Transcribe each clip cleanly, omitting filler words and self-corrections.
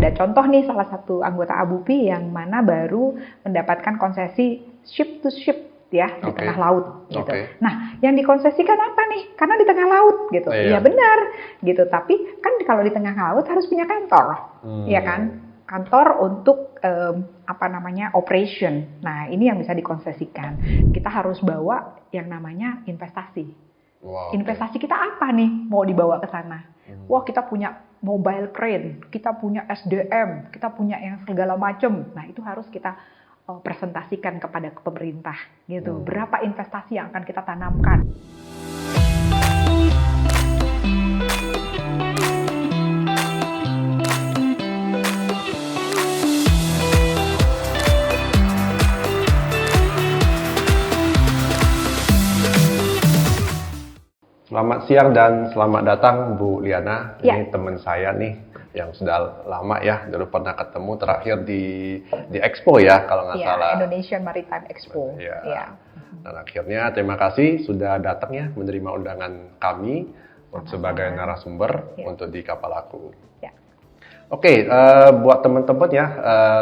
ada contoh nih salah satu anggota ABUPI yang mana baru mendapatkan konsesi ship to ship ya di tengah laut gitu. Nah, yang dikonsesikan apa nih? Karena di tengah laut gitu. Iya benar gitu. Tapi kan kalau di tengah laut harus punya kantor, ya kan? Kantor untuk operation. Nah, ini yang bisa dikonsesikan. Kita harus bawa yang namanya investasi. Investasi kita apa nih mau dibawa ke sana? Wah, kita punya mobile crane, kita punya SDM, kita punya yang segala macam. Nah, itu harus kita presentasikan kepada pemerintah gitu. Berapa investasi yang akan kita tanamkan? Selamat siang dan selamat datang Bu Liana. Ini teman saya nih yang sudah lama ya, dulu pernah ketemu terakhir di Expo ya kalau nggak salah. Indonesian Maritime Expo. Dan akhirnya terima kasih sudah datang ya menerima undangan kami sebagai narasumber untuk di Kapal Aku. Oke, buat teman-teman ya,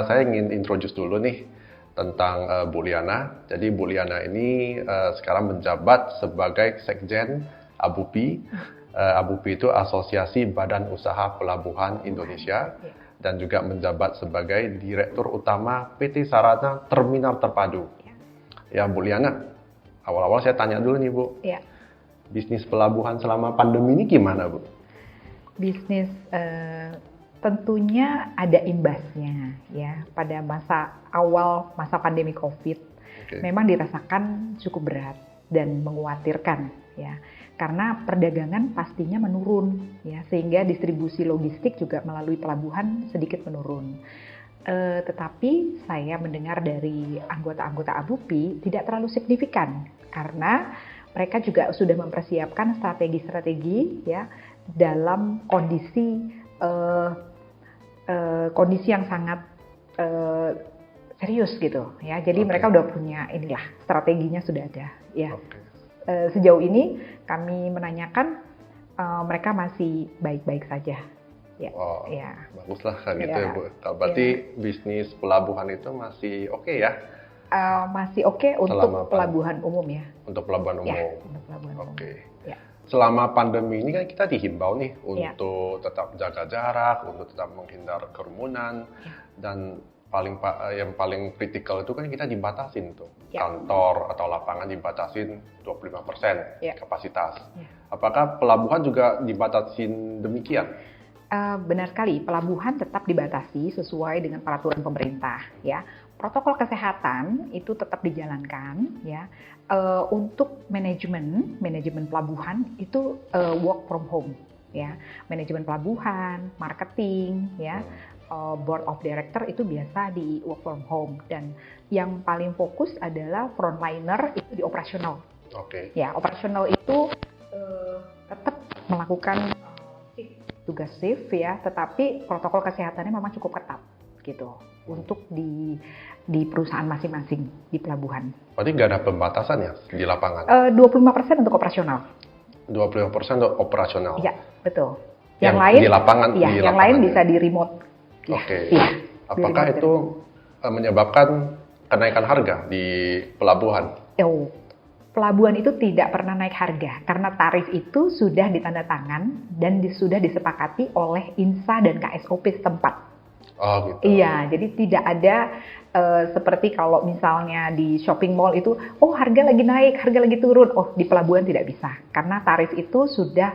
saya ingin introduce dulu nih tentang Bu Liana. Jadi Bu Liana ini sekarang menjabat sebagai Sekjen ABUPI. ABUPI itu Asosiasi Badan Usaha Pelabuhan Indonesia dan juga menjabat sebagai Direktur Utama PT Sarana Terminal Terpadu. Ya Bu Liana, awal-awal saya tanya dulu nih Bu, bisnis pelabuhan selama pandemi ini gimana Bu? Bisnis tentunya ada imbasnya ya. Pada awal masa pandemi COVID, memang dirasakan cukup berat dan mengkhawatirkan ya. Karena perdagangan pastinya menurun ya, sehingga distribusi logistik juga melalui pelabuhan sedikit menurun. Tetapi saya mendengar dari anggota-anggota ABUPI tidak terlalu signifikan karena mereka juga sudah mempersiapkan strategi-strategi ya dalam kondisi yang sangat serius gitu ya. Jadi mereka udah punya strateginya sudah ada ya. Sejauh ini kami menanyakan mereka masih baik-baik saja. Baguslah kan gitu ya Bu. Berarti bisnis pelabuhan itu masih oke ya? Masih oke untuk pelabuhan umum ya. Untuk pelabuhan umum. Untuk pelabuhan umum. Selama pandemi ini kan kita dihimbau nih untuk tetap jaga jarak, untuk tetap menghindar kerumunan dan yang paling kritikal itu kan kita dibatasin tuh. Kantor atau lapangan dibatasin 25% kapasitas. Apakah pelabuhan juga dibatasin demikian? Benar sekali, pelabuhan tetap dibatasi sesuai dengan peraturan pemerintah ya. Protokol kesehatan itu tetap dijalankan ya. Untuk manajemen pelabuhan itu work from home ya. Manajemen pelabuhan, marketing ya. Board of Director itu biasa di work from home dan yang paling fokus adalah frontliner itu di operasional. Ya, operasional itu tetap melakukan tugas shift ya, tetapi protokol kesehatannya memang cukup ketat gitu untuk di perusahaan masing-masing di pelabuhan. Berarti nggak ada pembatasan ya di lapangan? 25% untuk operasional. 25% untuk operasional. Iya, betul. Yang lain di lapangan, yang lain bisa di remote. Apakah itu menyebabkan kenaikan harga di pelabuhan? Pelabuhan itu tidak pernah naik harga karena tarif itu sudah ditandatangan dan sudah disepakati oleh INSA dan KSOP setempat. Gitu. Iya, jadi tidak ada seperti kalau misalnya di shopping mall itu, harga lagi naik, harga lagi turun. Di pelabuhan tidak bisa karena tarif itu sudah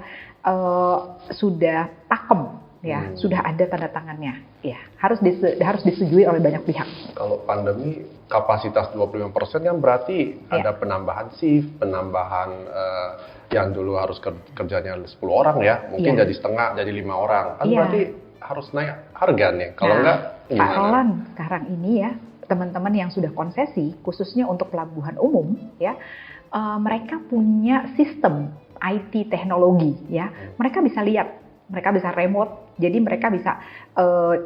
pakem. Ya, sudah ada tanda tangannya. Ya, harus disetujui oleh banyak pihak. Kalau pandemi kapasitas 25% kan berarti ada penambahan shift, penambahan yang dulu harus kerjanya 10 orang ya, mungkin jadi setengah, jadi 5 orang. Kan berarti harus naik harga nih. Kalau enggak gimana? Pak Roland, sekarang ini ya, teman-teman yang sudah konsesi khususnya untuk pelabuhan umum ya, mereka punya sistem IT teknologi ya. Mereka bisa lihat, mereka bisa remote, jadi mereka bisa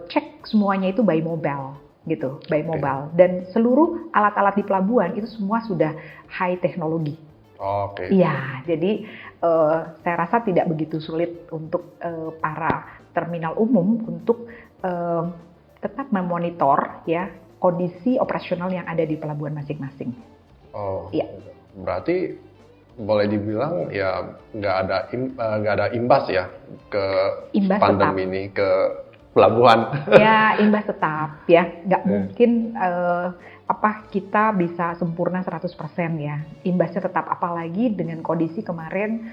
cek semuanya itu by mobile gitu, by mobile. Dan seluruh alat-alat di pelabuhan itu semua sudah high teknologi. Oke. Iya, jadi saya rasa tidak begitu sulit untuk para terminal umum untuk tetap memonitor ya kondisi operasional yang ada di pelabuhan masing-masing. Oh, Iya. berarti boleh dibilang ya nggak ada imbas ya ke Imbas pandemi tetap. ini ke pelabuhan. Ya, imbas tetap ya. Nggak mungkin kita bisa sempurna 100% ya. Imbasnya tetap, apalagi dengan kondisi kemarin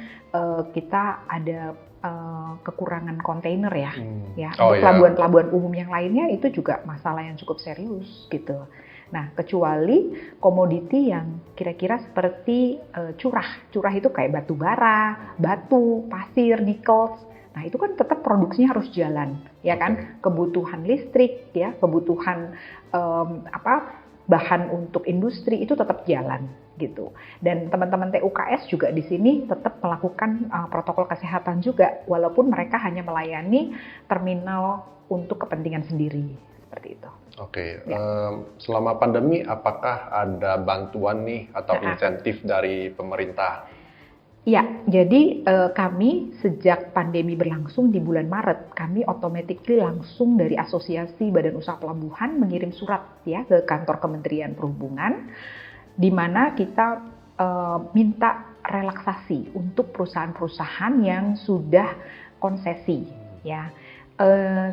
kita ada kekurangan kontainer ya. Ya, Oh, untuk iya. pelabuhan-pelabuhan umum yang lainnya itu juga masalah yang cukup serius gitu. Nah, kecuali komoditi yang kira-kira seperti curah. Curah itu kayak batu bara, batu, pasir, nikel. Nah, itu kan tetap produksinya harus jalan, ya kan? Kebutuhan listrik, ya, kebutuhan bahan untuk industri itu tetap jalan gitu. Dan teman-teman TUKS juga di sini tetap melakukan protokol kesehatan juga, walaupun mereka hanya melayani terminal untuk kepentingan sendiri, seperti itu. Oke, Ya. selama pandemi apakah ada bantuan nih atau insentif dari pemerintah? Ya, jadi kami sejak pandemi berlangsung di bulan Maret, kami automatically langsung dari Asosiasi Badan Usaha Pelabuhan mengirim surat ya ke kantor Kementerian Perhubungan, di mana kita minta relaksasi untuk perusahaan-perusahaan yang sudah konsesi ya.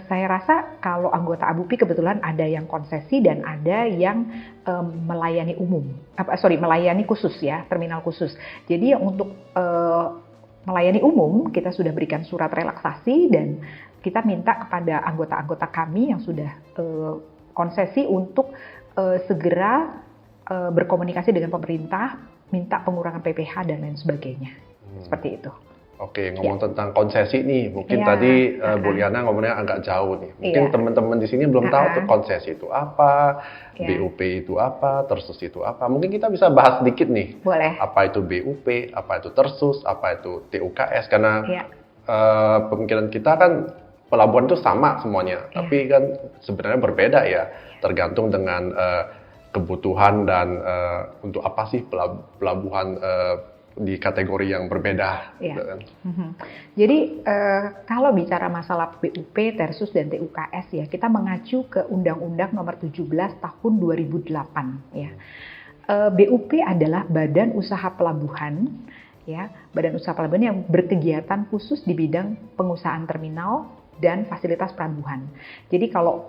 Saya rasa kalau anggota ABUPI kebetulan ada yang konsesi dan ada yang melayani umum, melayani khusus ya, terminal khusus. Jadi untuk melayani umum kita sudah berikan surat relaksasi dan kita minta kepada anggota-anggota kami yang sudah konsesi untuk segera berkomunikasi dengan pemerintah, minta pengurangan PPh dan lain sebagainya, seperti itu. Oke, ngomong tentang konsesi nih, mungkin tadi Bu Liana ngomongnya agak jauh nih. Mungkin teman-teman di sini belum tahu tuh konsesi itu apa, BUP itu apa, tersus itu apa. Mungkin kita bisa bahas sedikit nih. Boleh. Apa itu BUP, apa itu tersus, apa itu TUKS. Karena pemikiran kita kan pelabuhan itu sama semuanya, tapi kan sebenarnya berbeda ya, tergantung dengan kebutuhan dan untuk apa sih pelabuhan di kategori yang berbeda. Ya. Gitu kan. Jadi kalau bicara masalah BUP, tersus dan TUKS ya, kita mengacu ke Undang-Undang Nomor 17 Tahun 2008 ya. BUP adalah Badan Usaha Pelabuhan ya, Badan Usaha Pelabuhan yang berkegiatan khusus di bidang pengusahaan terminal dan fasilitas pelabuhan. Jadi kalau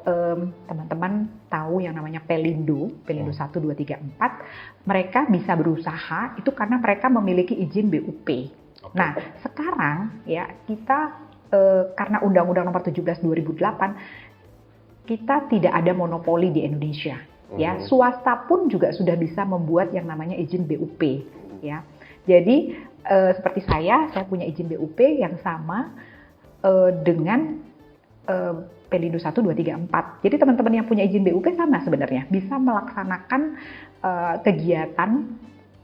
teman-teman tahu yang namanya Pelindo 1, 2, 3, 4, mereka bisa berusaha itu karena mereka memiliki izin BUP. Nah, sekarang ya kita karena Undang-Undang Nomor 17 2008 kita tidak ada monopoli di Indonesia. Ya, swasta pun juga sudah bisa membuat yang namanya izin BUP. Ya, jadi seperti saya punya izin BUP yang sama dengan Pelindo 1, 2, 3, 4. Jadi teman-teman yang punya izin BUP sama sebenarnya, bisa melaksanakan kegiatan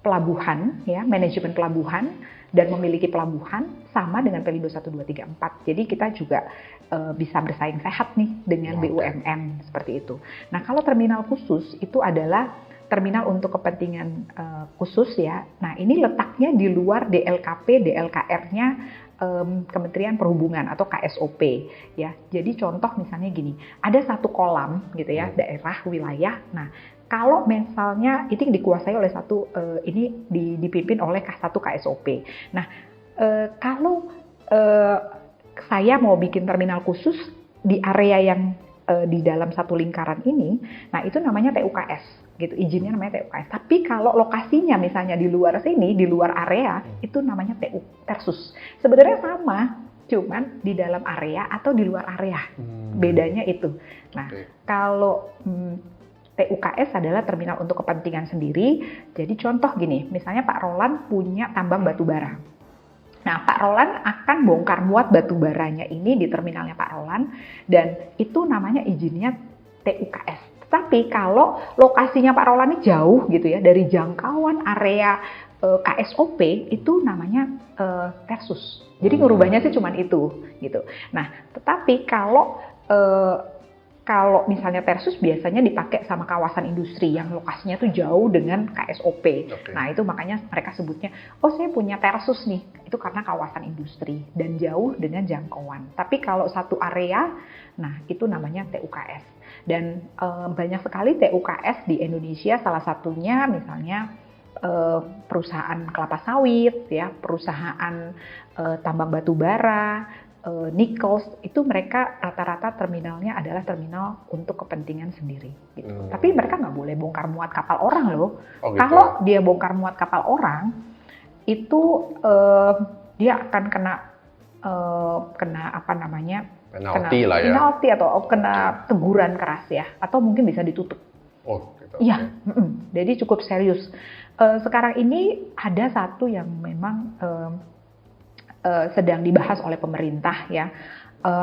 pelabuhan, ya, manajemen pelabuhan, dan memiliki pelabuhan sama dengan Pelindo 1, 2, 3, 4. Jadi kita juga bisa bersaing sehat nih dengan BUMN, seperti itu. Nah, kalau terminal khusus itu adalah terminal untuk kepentingan khusus ya. Nah, ini letaknya di luar DLKP, DLKR-nya Kementerian Perhubungan atau KSOP ya. Jadi contoh misalnya gini, ada satu kolam gitu ya, daerah wilayah. Nah, kalau misalnya itu dikuasai oleh satu ini dipimpin oleh satu KSOP. Nah, kalau saya mau bikin terminal khusus di area yang di dalam satu lingkaran ini, nah itu namanya TUKS. Gitu, izinnya namanya TUKS. Tapi kalau lokasinya misalnya di luar sini, di luar area, itu namanya tersus. Sebenarnya sama, cuman di dalam area atau di luar area. Bedanya itu. Nah, kalau TUKS adalah terminal untuk kepentingan sendiri. Jadi contoh gini, misalnya Pak Roland punya tambang batu bara. Nah, Pak Roland akan bongkar muat batu baranya ini di terminalnya Pak Roland, dan itu namanya izinnya TUKS. Tapi kalau lokasinya Pak Roland ini jauh gitu ya, dari jangkauan area KSOP, itu namanya tersus. Jadi ngerubahnya sih cuman itu gitu. Nah, tetapi kalau Kalau misalnya Tersus biasanya dipakai sama kawasan industri yang lokasinya tuh jauh dengan KSOP. Nah itu makanya mereka sebutnya, oh saya punya Tersus nih, itu karena kawasan industri dan jauh dengan jangkauan. Tapi kalau satu area, nah itu namanya TUKS. Dan banyak sekali TUKS di Indonesia, salah satunya misalnya perusahaan kelapa sawit, ya, perusahaan tambang batu bara, nikel, itu mereka rata-rata terminalnya adalah terminal untuk kepentingan sendiri. Gitu. Tapi mereka nggak boleh bongkar muat kapal orang loh. Oh, gitu. Kalau dia bongkar muat kapal orang, itu dia akan kena apa namanya? Penalti lah ya. Penalti atau kena teguran keras ya, atau mungkin bisa ditutup. Oh, gitu. Iya, jadi cukup serius. Sekarang ini ada satu yang memang sedang dibahas oleh pemerintah ya.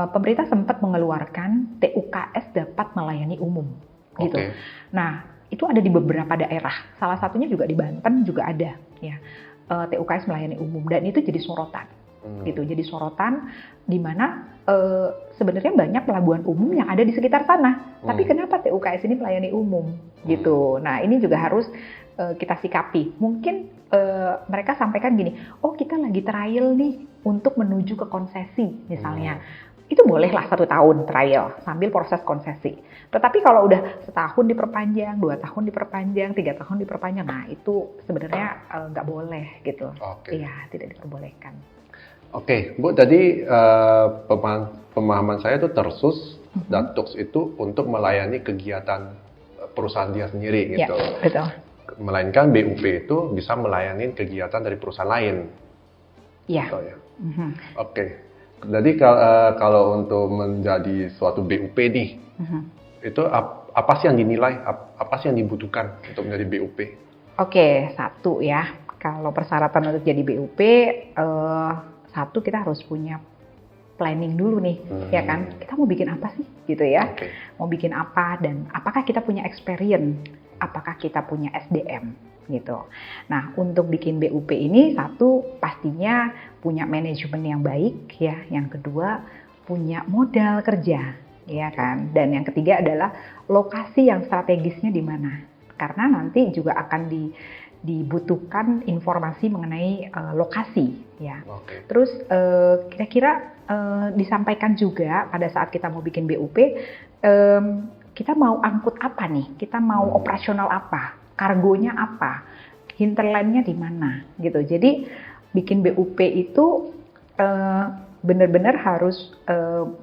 Pemerintah sempat mengeluarkan TUKS dapat melayani umum gitu. Nah, itu ada di beberapa daerah. Salah satunya juga di Banten juga ada ya. TUKS melayani umum dan itu jadi sorotan. Gitu. Jadi sorotan di mana sebenarnya banyak pelabuhan umum yang ada di sekitar sana. Tapi kenapa TUKS ini melayani umum gitu. Nah, ini juga harus kita sikapi. Mungkin mereka sampaikan gini, oh kita lagi trial nih untuk menuju ke konsesi misalnya. Itu bolehlah 1 tahun trial sambil proses konsesi. Tetapi kalau udah setahun diperpanjang, 2 tahun diperpanjang, 3 tahun diperpanjang, nah itu sebenarnya nggak boleh gitu. Iya, tidak diperbolehkan. Oke, Bu, tadi pemahaman saya itu Tersus dan TUKS itu untuk melayani kegiatan perusahaan dia sendiri gitu. Ya, betul. Melainkan BUP itu bisa melayani kegiatan dari perusahaan lain. Iya. Gitu, ya. Oke. Jadi kalau untuk menjadi suatu BUP nih, itu apa sih yang dinilai, apa sih yang dibutuhkan untuk menjadi BUP? Oke, satu ya. Kalau persyaratan untuk jadi BUP, satu kita harus punya planning dulu nih, ya kan? Kita mau bikin apa sih, gitu ya? Mau bikin apa dan apakah kita punya experience? Apakah kita punya SDM, gitu? Nah, untuk bikin BUP ini satu pastinya punya manajemen yang baik, ya. Yang kedua punya modal kerja, ya kan? Dan yang ketiga adalah lokasi yang strategisnya di mana? Karena nanti juga akan dibutuhkan informasi mengenai lokasi ya. Terus kira-kira disampaikan juga pada saat kita mau bikin BUP, kita mau angkut apa nih? Kita mau operasional apa? Kargonya apa? Hinterlandnya di mana? Gitu. Jadi bikin BUP itu benar-benar harus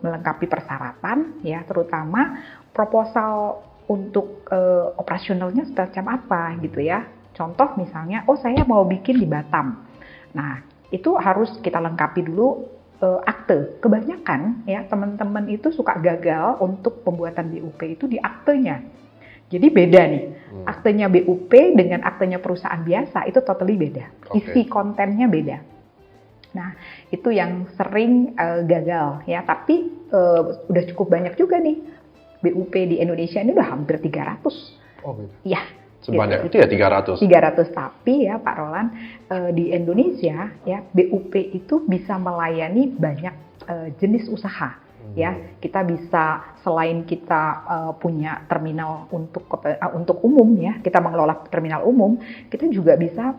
melengkapi persyaratan ya, terutama proposal untuk operasionalnya semacam apa gitu ya. Contoh misalnya, oh saya mau bikin di Batam. Nah, itu harus kita lengkapi dulu akte. Kebanyakan ya teman-teman itu suka gagal untuk pembuatan BUP itu di aktenya. Jadi beda nih, aktenya BUP dengan aktenya perusahaan biasa itu totally beda. Isi kontennya beda. Nah, itu yang sering gagal ya. Tapi udah cukup banyak juga nih BUP di Indonesia ini udah hampir 300. Oh gitu. Iya. Sebanyak itu ya 300? 300, tapi ya Pak Roland, di Indonesia ya BUP itu bisa melayani banyak jenis usaha. Ya, kita bisa selain kita punya terminal untuk umum ya, kita mengelola terminal umum, kita juga bisa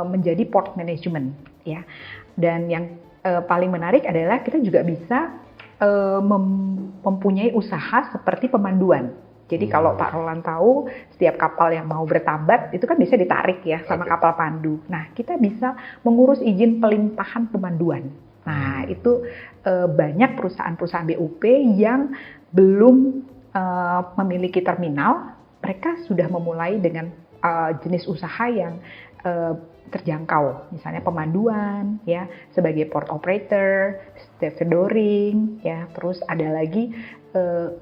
menjadi port management ya. Dan yang paling menarik adalah kita juga bisa mempunyai usaha seperti pemanduan. Jadi kalau Pak Roland tahu, setiap kapal yang mau bertambat itu kan bisa ditarik ya sama kapal pandu. Nah, kita bisa mengurus izin pelimpahan pemanduan. Nah, itu banyak perusahaan-perusahaan BUP yang belum memiliki terminal, mereka sudah memulai dengan jenis usaha yang terjangkau, misalnya pemanduan, ya, sebagai port operator, stevedoring, ya, terus ada lagi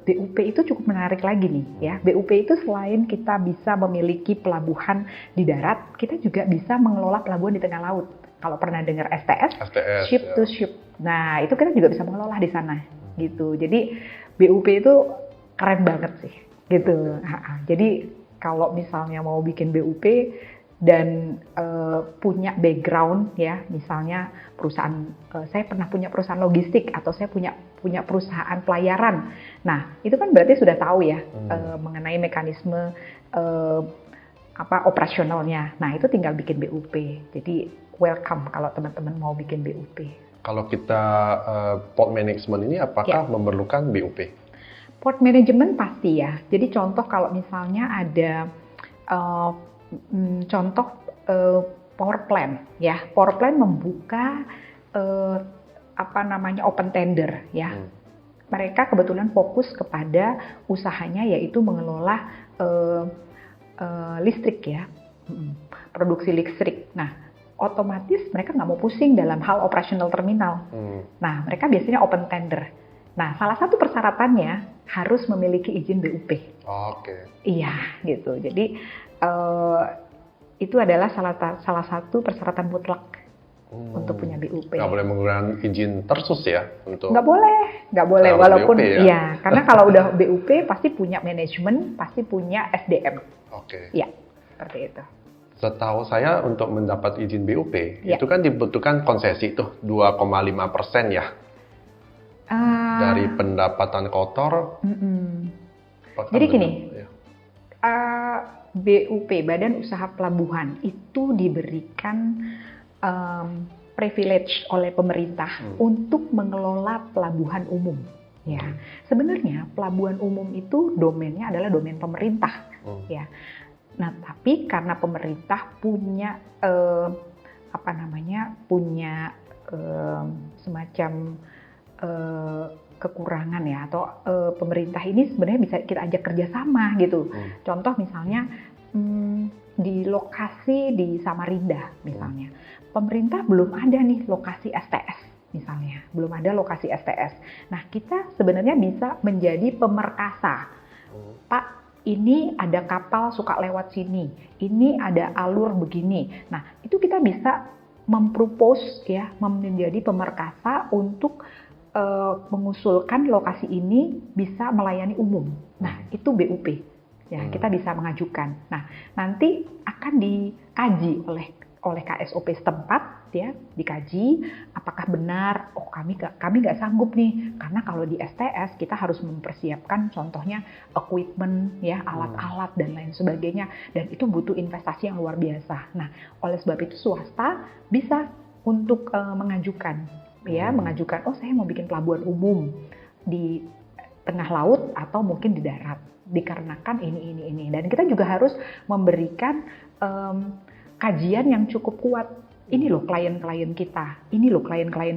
BUP itu cukup menarik lagi nih, ya. BUP itu selain kita bisa memiliki pelabuhan di darat, kita juga bisa mengelola pelabuhan di tengah laut. Kalau pernah dengar STS, ship to ship. Nah, itu kita juga bisa mengelola di sana, gitu. Jadi BUP itu keren banget sih, gitu. Jadi kalau misalnya mau bikin BUP, dan punya background ya, misalnya perusahaan, saya pernah punya perusahaan logistik atau saya punya perusahaan pelayaran. Nah, itu kan berarti sudah tahu ya mengenai mekanisme operasionalnya. Nah, itu tinggal bikin BUP. Jadi welcome kalau teman-teman mau bikin BUP. Kalau kita port management ini apakah memerlukan BUP? Port management pasti ya. Jadi contoh kalau misalnya ada contoh power plant ya. Power plant membuka open tender ya. Mereka kebetulan fokus kepada usahanya yaitu mengelola listrik ya. Produksi listrik. Nah, otomatis mereka nggak mau pusing dalam hal operasional terminal. Nah, mereka biasanya open tender. Nah, salah satu persyaratannya harus memiliki izin BUP. Oke. Iya, gitu. Jadi itu adalah salah satu persyaratan mutlak untuk punya BUP. Nggak boleh menggunakan izin tersus ya untuk. Nggak boleh. Walaupun BUP, ya? Iya, karena kalau udah BUP pasti punya manajemen, pasti punya SDM. Oke. Iya, seperti itu. Setahu saya untuk mendapat izin BUP itu kan dibutuhkan konsesi tuh 2,5% ya. Dari pendapatan kotor. Jadi gini, BUP, Badan Usaha Pelabuhan, itu diberikan privilege oleh pemerintah untuk mengelola pelabuhan umum. Ya, sebenarnya pelabuhan umum itu domainnya adalah domain pemerintah. Ya, nah tapi karena pemerintah punya punya semacam kekurangan ya, atau pemerintah ini sebenarnya bisa kita ajak kerjasama gitu. Contoh misalnya di lokasi di Samarinda misalnya, pemerintah belum ada nih lokasi STS misalnya, belum ada lokasi STS. Nah, kita sebenarnya bisa menjadi pemerkasa. Pak, ini ada kapal suka lewat sini, ini ada alur begini. Nah, itu kita bisa mempropose ya, menjadi pemerkasa untuk mengusulkan lokasi ini bisa melayani umum. Nah, itu BUP. Ya, kita bisa mengajukan. Nah, nanti akan dikaji oleh KSOP setempat ya, dikaji apakah benar kami nggak sanggup nih, karena kalau di STS kita harus mempersiapkan contohnya equipment ya, alat-alat dan lain sebagainya, dan itu butuh investasi yang luar biasa. Nah, oleh sebab itu swasta bisa untuk mengajukan saya mau bikin pelabuhan umum di tengah laut atau mungkin di darat, dikarenakan ini, dan kita juga harus memberikan kajian yang cukup kuat. Ini loh klien-klien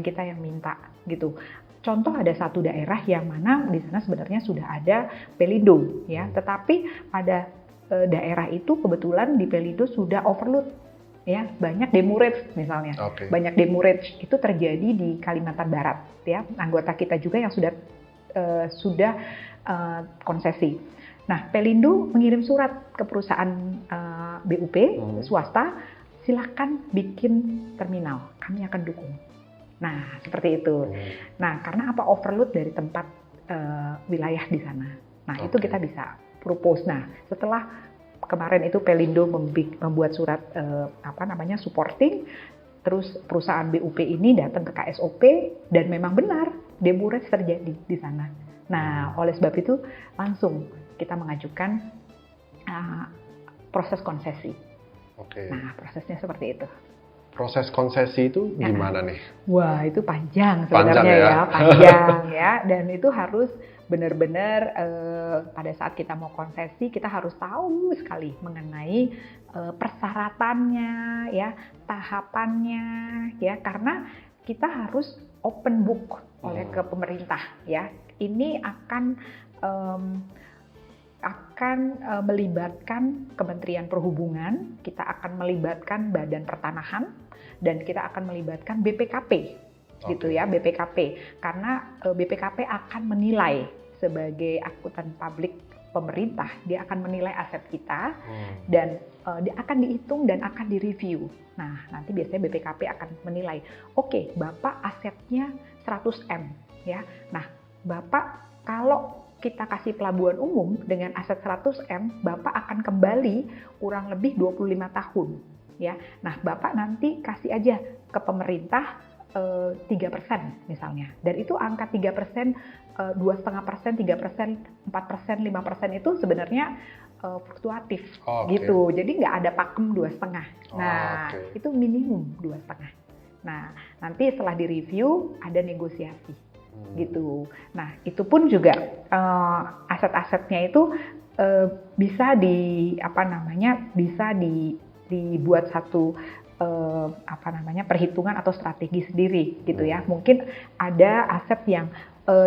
kita yang minta gitu. Contoh, ada satu daerah yang mana di sana sebenarnya sudah ada Pelindo ya, tetapi pada daerah itu kebetulan di Pelindo sudah overload ya, banyak demurrage misalnya. Banyak demurrage itu terjadi di Kalimantan Barat ya. Anggota kita juga yang sudah konsesi. Nah, Pelindo mengirim surat ke perusahaan BUP swasta, silakan bikin terminal, kami akan dukung. Nah, seperti itu. Nah, karena apa, overload dari tempat wilayah di sana. Nah, itu kita bisa propose. Nah, setelah kemarin itu Pelindo membuat surat supporting, terus perusahaan BUP ini datang ke KSOP dan memang benar demurrage terjadi di sana. Nah, oleh sebab itu langsung kita mengajukan proses konsesi. Nah, prosesnya seperti itu. Proses konsesi itu gimana nih? Wah, itu panjang sebenarnya panjang ya, dan itu harus benar-benar pada saat kita mau konsesi kita harus tahu sekali mengenai persyaratannya ya, tahapannya ya, karena kita harus open book oleh ke pemerintah ya. Ini akan melibatkan Kementerian Perhubungan, kita akan melibatkan Badan Pertanahan, dan kita akan melibatkan BPKP gitu ya, BPKP, karena BPKP akan menilai sebagai akuntan publik pemerintah, dia akan menilai aset kita dan dia akan dihitung dan akan direview. Nah, nanti biasanya BPKP akan menilai, oke, Bapak asetnya 100M ya. Nah, Bapak kalau kita kasih pelabuhan umum dengan aset 100M, Bapak akan kembali kurang lebih 25 tahun. ya. Nah, Bapak nanti kasih aja ke pemerintah 3% misalnya. Dan itu angka 3%, 2,5%, 3%, 4%, 5% itu sebenarnya fluktuatif gitu. Jadi nggak ada pakem 2,5. Nah, itu minimum 2,5. Nah, nanti setelah direview ada negosiasi gitu. Nah, itu pun juga aset-asetnya itu bisa dibuat satu perhitungan atau strategi sendiri gitu ya. Mungkin ada aset yang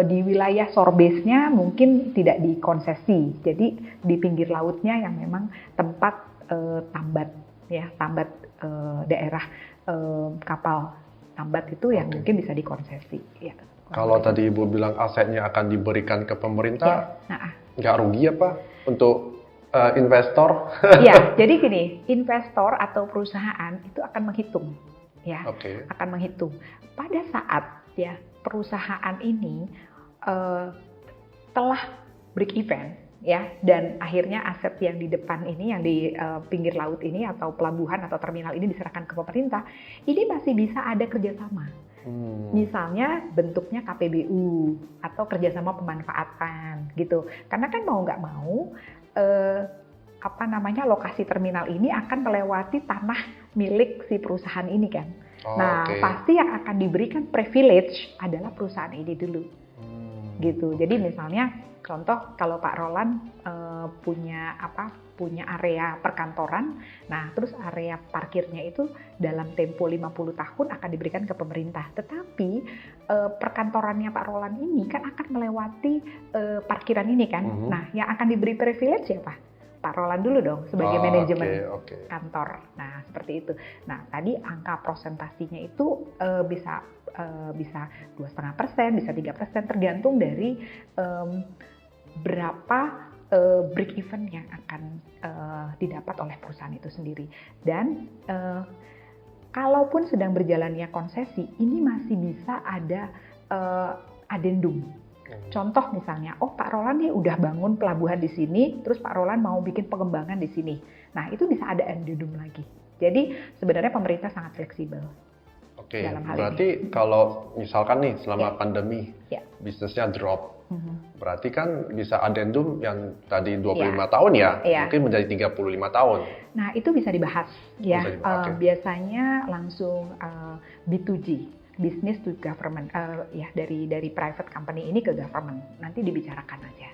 di wilayah sorbase-nya mungkin tidak dikonsesi. Jadi di pinggir lautnya yang memang tempat tambat ya, tambat daerah kapal tambat itu yang mungkin bisa dikonsesi ya. Kalau tadi Ibu bilang asetnya akan diberikan ke pemerintah, nggak rugi apa untuk investor? Ya, jadi gini, investor atau perusahaan itu akan menghitung, ya, akan menghitung. Pada saat ya perusahaan ini telah break even, ya, dan akhirnya aset yang di depan ini, yang di pinggir laut ini atau pelabuhan atau terminal ini diserahkan ke pemerintah, ini masih bisa ada kerjasama. Misalnya bentuknya KPBU atau kerjasama pemanfaatan gitu. Karena kan mau nggak mau lokasi terminal ini akan melewati tanah milik si perusahaan ini kan. Pasti yang akan diberikan privilege adalah perusahaan ini dulu. Gitu. Jadi misalnya contoh kalau Pak Roland punya area perkantoran, nah terus area parkirnya itu dalam tempo 50 tahun akan diberikan ke pemerintah. Tetapi perkantorannya Pak Roland ini kan akan melewati parkiran ini kan. Nah, yang akan diberi privilege siapa? Pak Roland dulu dong sebagai manajemen kantor. Nah, seperti itu. Nah, tadi angka prosentasinya itu bisa 2,5%, bisa 3%, tergantung dari berapa break even yang akan didapat oleh perusahaan itu sendiri. Dan kalaupun sedang berjalannya konsesi, ini masih bisa ada adendum. Contoh misalnya, Pak Roland nih udah bangun pelabuhan di sini, terus Pak Roland mau bikin pengembangan di sini. Nah, itu bisa ada adendum lagi. Jadi sebenarnya pemerintah sangat fleksibel. Dalam hal berarti ini. Kalau misalkan nih selama pandemi bisnisnya drop, berarti kan bisa adendum yang tadi 25 tahun mungkin menjadi 35 tahun. Nah, itu bisa dibahas ya. Biasanya langsung B2G, business to government, dari private company ini ke government. Nanti dibicarakan aja.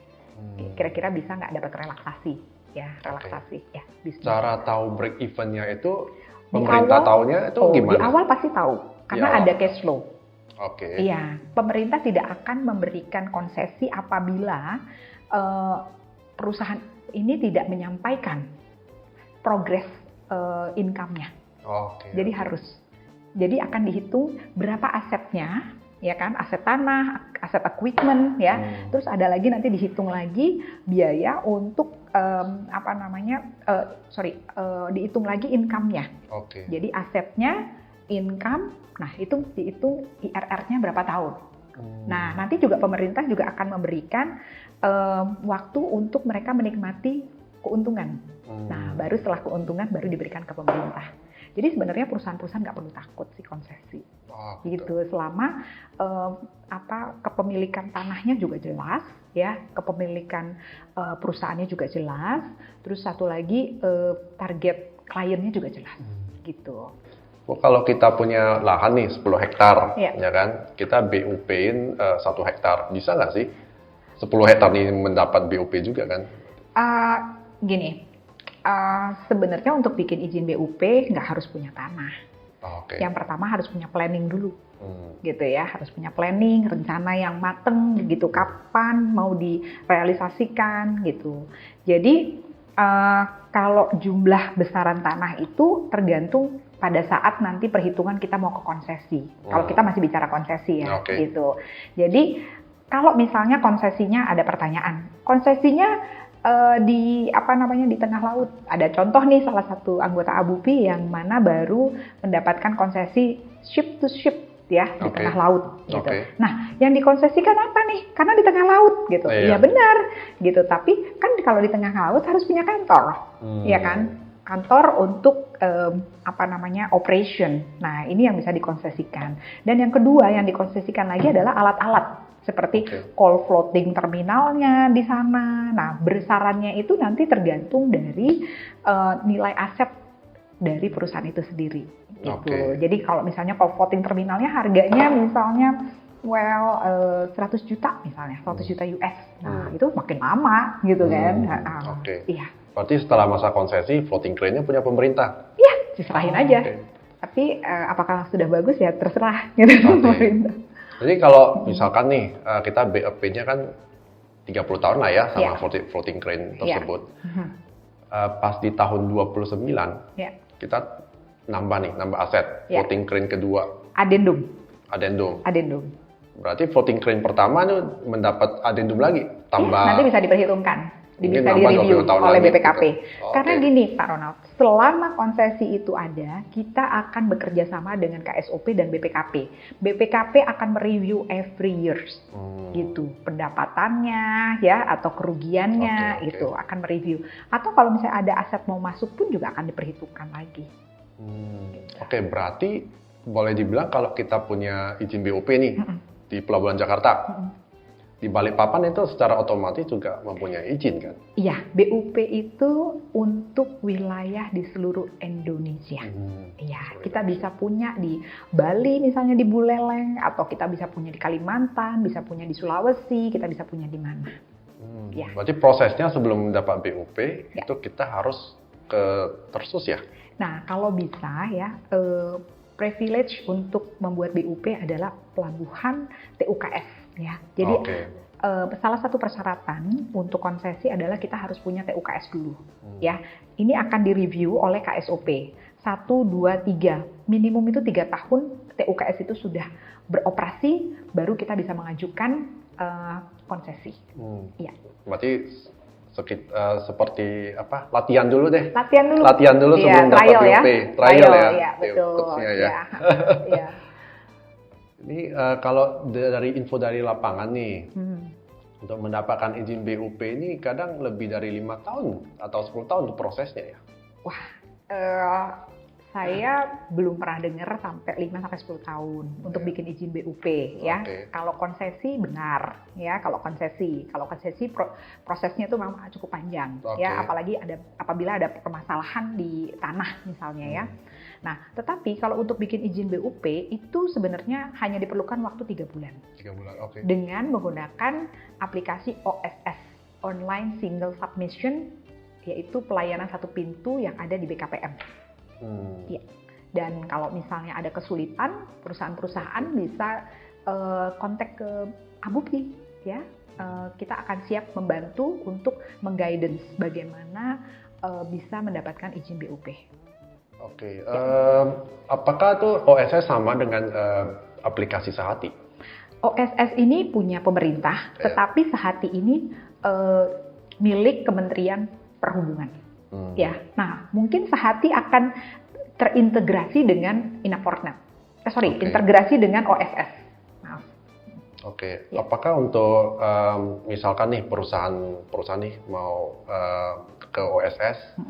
Kira-kira bisa nggak dapat relaksasi ya, ya. Bisnis. Cara tahu break even-nya itu pemerintah tahunya itu gimana? Di awal pasti tahu, karena ada cash flow. Iya, pemerintah tidak akan memberikan konsesi apabila perusahaan ini tidak menyampaikan progres income-nya. Jadi harus. Jadi akan dihitung berapa asetnya, ya kan? Aset tanah, aset equipment, ya. Terus ada lagi nanti dihitung lagi biaya untuk dihitung lagi income-nya. Jadi asetnya, income, nah itu dihitung IRR-nya berapa tahun. Nah, nanti juga pemerintah juga akan memberikan waktu untuk mereka menikmati keuntungan. Nah, baru setelah keuntungan baru diberikan ke pemerintah. Jadi sebenarnya perusahaan-perusahaan nggak perlu takut sih konsesi, gitu. Selama kepemilikan tanahnya juga jelas, ya, kepemilikan perusahaannya juga jelas. Terus satu lagi target kliennya juga jelas, gitu. Kalau kita punya lahan nih 10 hektar, ya kan, kita BUP-in 1 hektar, bisa nggak sih 10 hektar ini mendapat BUP juga kan? Sebenarnya untuk bikin izin BUP nggak harus punya tanah. Yang pertama harus punya planning dulu, gitu ya, harus punya planning, rencana yang mateng, gitu, kapan mau direalisasikan, gitu. Jadi kalau jumlah besaran tanah itu tergantung pada saat nanti perhitungan kita mau ke konsesi. Kalau kita masih bicara konsesi ya, gitu. Jadi kalau misalnya konsesinya ada pertanyaan, konsesinya di tengah laut. Ada contoh nih salah satu anggota ABUPI yang mana baru mendapatkan konsesi ship to ship ya di tengah laut gitu. Nah, yang dikonsesikan apa nih? Karena di tengah laut gitu. Iya benar gitu. Tapi kan kalau di tengah laut harus punya kantor. Ya kan? kantor untuk operation. Nah, ini yang bisa dikonsesikan. Dan yang kedua yang dikonsesikan lagi adalah alat-alat seperti cold floating terminalnya di sana. Nah, besarannya itu nanti tergantung dari nilai aset dari perusahaan itu sendiri. Gitu. Jadi kalau misalnya cold floating terminalnya harganya misalnya 100 juta misalnya, 100 juta US. Nah, itu makin lama gitu kan. Iya. Berarti setelah masa konsesi, floating crane-nya punya pemerintah? Iya, diserahin aja. Tapi apakah sudah bagus ya terserah gitu pemerintah. Jadi kalau misalkan nih, kita BEP-nya kan 30 tahun lah ya sama floating crane tersebut. Pas di tahun 29, kita nambah aset, floating crane kedua. Addendum. Berarti floating crane pertama itu mendapat addendum lagi, tambah. Nanti bisa diperhitungkan. Bisa direview oleh BPKP. Gitu. Karena gini Pak Ronald, selama konsesi itu ada, kita akan bekerja sama dengan KSOP dan BPKP. BPKP akan mereview every years, gitu, pendapatannya, ya, atau kerugiannya, itu akan mereview. Atau kalau misalnya ada aset mau masuk pun juga akan diperhitungkan lagi. Gitu. Berarti boleh dibilang kalau kita punya izin BOP nih di Pelabuhan Jakarta. Di Balikpapan itu secara otomatis juga mempunyai izin kan? Iya, BUP itu untuk wilayah di seluruh Indonesia. Iya, kita bisa punya di Bali misalnya di Buleleng, atau kita bisa punya di Kalimantan, bisa punya di Sulawesi, kita bisa punya di mana. Ya. Berarti prosesnya sebelum dapat BUP itu kita harus ke Tersus ya? Nah, kalau bisa ya, privilege untuk membuat BUP adalah pelabuhan TUKS. Ya, jadi salah satu persyaratan untuk konsesi adalah kita harus punya TUKS dulu. Ya, ini akan direview oleh KSOP 1, 2, 3. Minimum itu 3 tahun TUKS itu sudah beroperasi, baru kita bisa mengajukan konsesi. Ya. Berarti seperti apa? Latihan dulu deh. Latihan dulu sebelum dapat BUP. Trial ya, betul. Ya. Ini kalau dari info dari lapangan nih, untuk mendapatkan izin BUP ini kadang lebih dari 5 tahun atau 10 tahun untuk prosesnya ya? Wah, saya belum pernah dengar sampai 5-10 tahun untuk bikin izin BUP ya. Kalau konsesi benar ya, kalau konsesi prosesnya itu memang cukup panjang ya, apalagi apabila ada permasalahan di tanah misalnya ya. Nah, tetapi kalau untuk bikin izin BUP itu sebenarnya hanya diperlukan waktu 3 bulan. 3 bulan, dengan menggunakan aplikasi OSS, Online Single Submission, yaitu pelayanan satu pintu yang ada di BKPM. Ya. Dan kalau misalnya ada kesulitan, perusahaan-perusahaan bisa kontak ke ABUPI, ya. Kita akan siap membantu untuk mengguidance bagaimana bisa mendapatkan izin BUP. Apakah tuh OSS sama dengan aplikasi Sehati? OSS ini punya pemerintah, tetapi Sehati ini milik Kementerian Perhubungan. Ya, nah mungkin Sehati akan terintegrasi dengan Inaportnet. Integrasi dengan OSS. Maaf. Ya. Apakah untuk misalkan nih perusahaan nih mau ke OSS?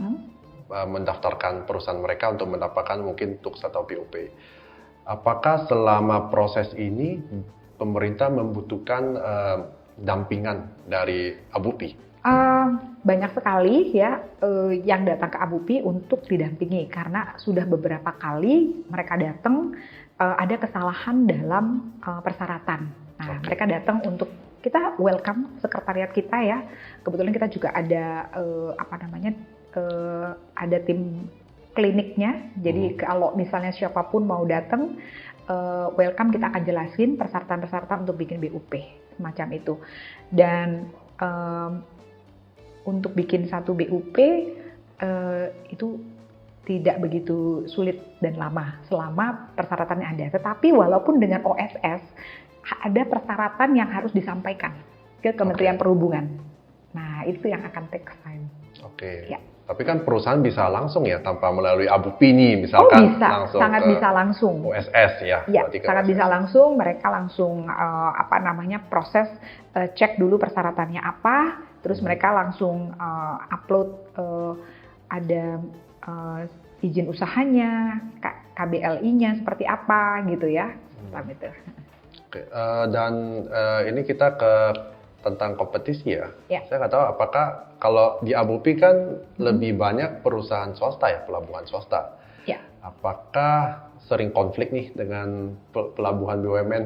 Mendaftarkan perusahaan mereka untuk mendapatkan mungkin TUKS atau BUP. Apakah selama proses ini pemerintah membutuhkan dampingan dari ABUPI? Banyak sekali ya yang datang ke ABUPI untuk didampingi karena sudah beberapa kali mereka datang ada kesalahan dalam persyaratan. Nah, mereka datang untuk kita welcome sekretariat kita ya. Kebetulan kita juga ada ada tim kliniknya, jadi kalau misalnya siapapun mau datang, welcome, kita akan jelasin persyaratan-persyaratan untuk bikin BUP, semacam itu. Dan untuk bikin satu BUP itu tidak begitu sulit dan lama, selama persyaratannya ada. Tetapi walaupun dengan OSS, ada persyaratan yang harus disampaikan ke Kementerian Perhubungan. Nah, itu yang akan take time. Ya. Tapi kan perusahaan bisa langsung ya tanpa melalui ABUPI nih, misalkan bisa, langsung sangat bisa langsung. OSS ya. Ya, sangat bisa langsung. Mereka langsung proses cek dulu persyaratannya apa, terus mereka langsung upload ada izin usahanya, KBLI-nya seperti apa gitu ya. Gitu. Oke, dan ini kita ke tentang kompetisi ya. Saya nggak tahu apakah kalau di Abu Pi kan lebih banyak perusahaan swasta ya, pelabuhan swasta. Apakah sering konflik nih dengan pelabuhan BUMN?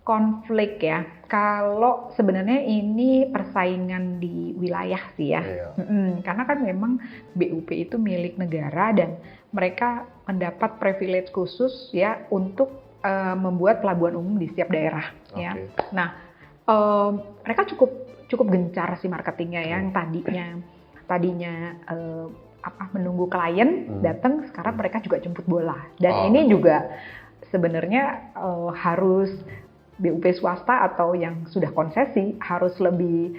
Konflik ya. Kalau sebenarnya ini persaingan di wilayah sih ya. Karena kan memang BUP itu milik negara dan mereka mendapat privilege khusus ya untuk membuat pelabuhan umum di setiap daerah ya. Nah, mereka cukup gencar sih marketingnya ya. Yang tadinya menunggu klien datang, sekarang mereka juga jemput bola. Dan ini juga sebenarnya harus BUP swasta atau yang sudah konsesi harus lebih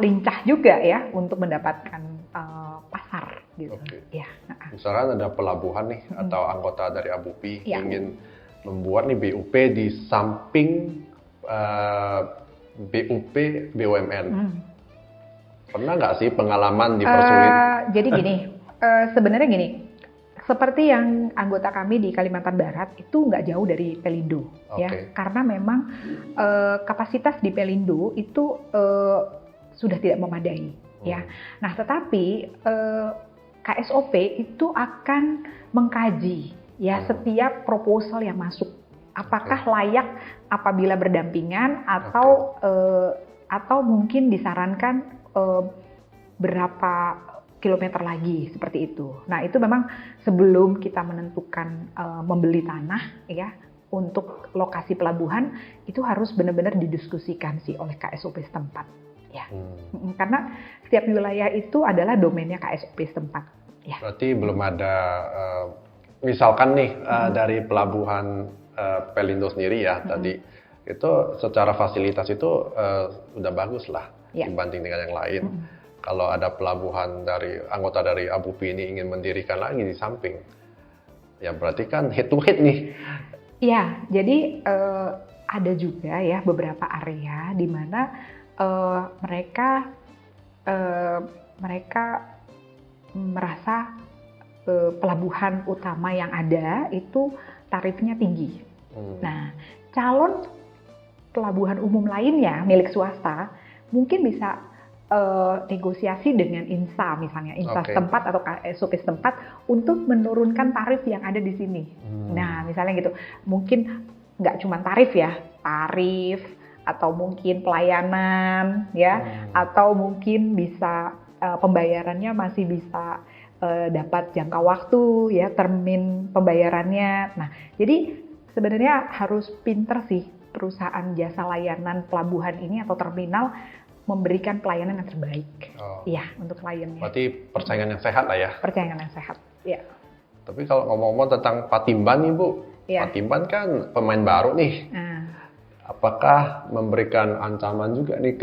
lincah juga ya untuk mendapatkan pasar gitu. Ya. Misalkan ada pelabuhan nih atau anggota dari Abu Pi ingin membuat nih BUP di samping BUP BUMN. Pernah nggak sih pengalaman dipersulit? Jadi gini, sebenarnya gini, seperti yang anggota kami di Kalimantan Barat itu nggak jauh dari Pelindo, ya, karena memang kapasitas di Pelindo itu sudah tidak memadai, ya. Nah, tetapi KSOP itu akan mengkaji, ya, setiap proposal yang masuk, apakah layak apabila berdampingan atau mungkin disarankan berapa kilometer lagi seperti itu. Nah, itu memang sebelum kita menentukan membeli tanah ya untuk lokasi pelabuhan itu harus benar-benar didiskusikan sih oleh KSOP setempat ya. Karena setiap wilayah itu adalah domainnya KSOP setempat ya. Berarti belum ada misalkan nih dari pelabuhan Pelindo sendiri ya tadi itu secara fasilitas itu udah bagus lah dibanding dengan yang lain. Kalau ada pelabuhan dari anggota dari Abu Pi ini ingin mendirikan lagi di samping, ya berarti kan head to head nih. Iya, jadi ada juga ya beberapa area di mana mereka merasa pelabuhan utama yang ada itu tarifnya tinggi. Nah, calon pelabuhan umum lainnya milik swasta mungkin bisa negosiasi dengan INSA misalnya, INSA setempat atau KSOP setempat untuk menurunkan tarif yang ada di sini. Nah, misalnya gitu, mungkin nggak cuma tarif ya, tarif atau mungkin pelayanan ya, atau mungkin bisa pembayarannya masih bisa dapat jangka waktu ya, termin pembayarannya. Nah, jadi sebenarnya harus pinter sih perusahaan jasa layanan pelabuhan ini atau terminal memberikan pelayanan yang terbaik, ya untuk kliennya. Berarti persaingan yang sehat lah ya. Persaingan yang sehat, ya. Tapi kalau ngomong-ngomong tentang Patimban nih Bu, Patimban kan pemain baru nih. Apakah memberikan ancaman juga nih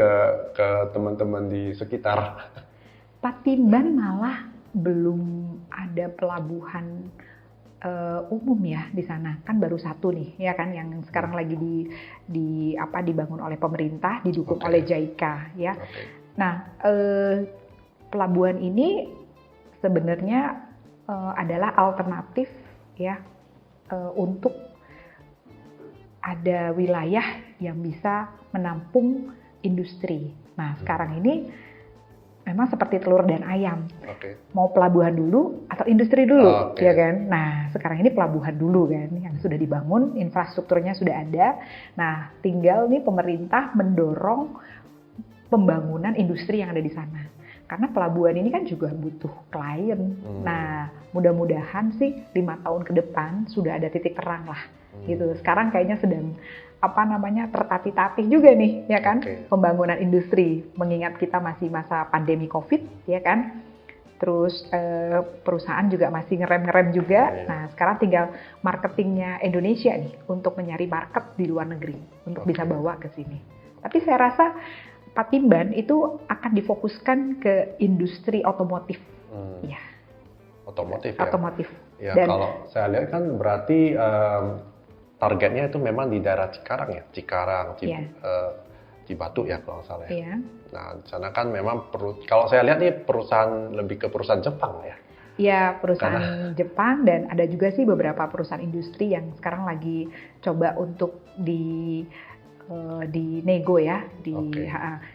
ke teman-teman di sekitar? Patimban malah belum ada pelabuhan umum ya di sana, kan baru satu nih ya kan yang sekarang lagi dibangun oleh pemerintah, didukung oleh JICA ya. Nah, pelabuhan ini sebenarnya adalah alternatif ya untuk ada wilayah yang bisa menampung industri. Nah, sekarang ini memang seperti telur dan ayam. Mau pelabuhan dulu atau industri dulu, ya kan? Nah, sekarang ini pelabuhan dulu kan, yang sudah dibangun, infrastrukturnya sudah ada. Nah, tinggal nih pemerintah mendorong pembangunan industri yang ada di sana. Karena pelabuhan ini kan juga butuh klien. Nah, mudah-mudahan sih 5 tahun ke depan sudah ada titik terang lah. Gitu. Sekarang kayaknya sedang tertatih-tatih juga nih, ya kan, pembangunan industri, mengingat kita masih masa pandemi COVID, ya kan, terus perusahaan juga masih ngerem juga. Nah, sekarang tinggal marketingnya Indonesia nih, untuk mencari market di luar negeri, untuk bisa bawa ke sini. Tapi saya rasa Patimban itu akan difokuskan ke industri otomotif, ya. Otomotif ya? Otomotif. Ya, dan kalau saya lihat kan berarti targetnya itu memang di daerah Cikarang ya, Cibatu ya kalau nggak salah ya. Iya. Nah, di sana kan memang kalau saya lihat nih perusahaan lebih ke perusahaan Jepang ya. Iya, perusahaan Jepang, dan ada juga sih beberapa perusahaan industri yang sekarang lagi coba untuk di nego ya.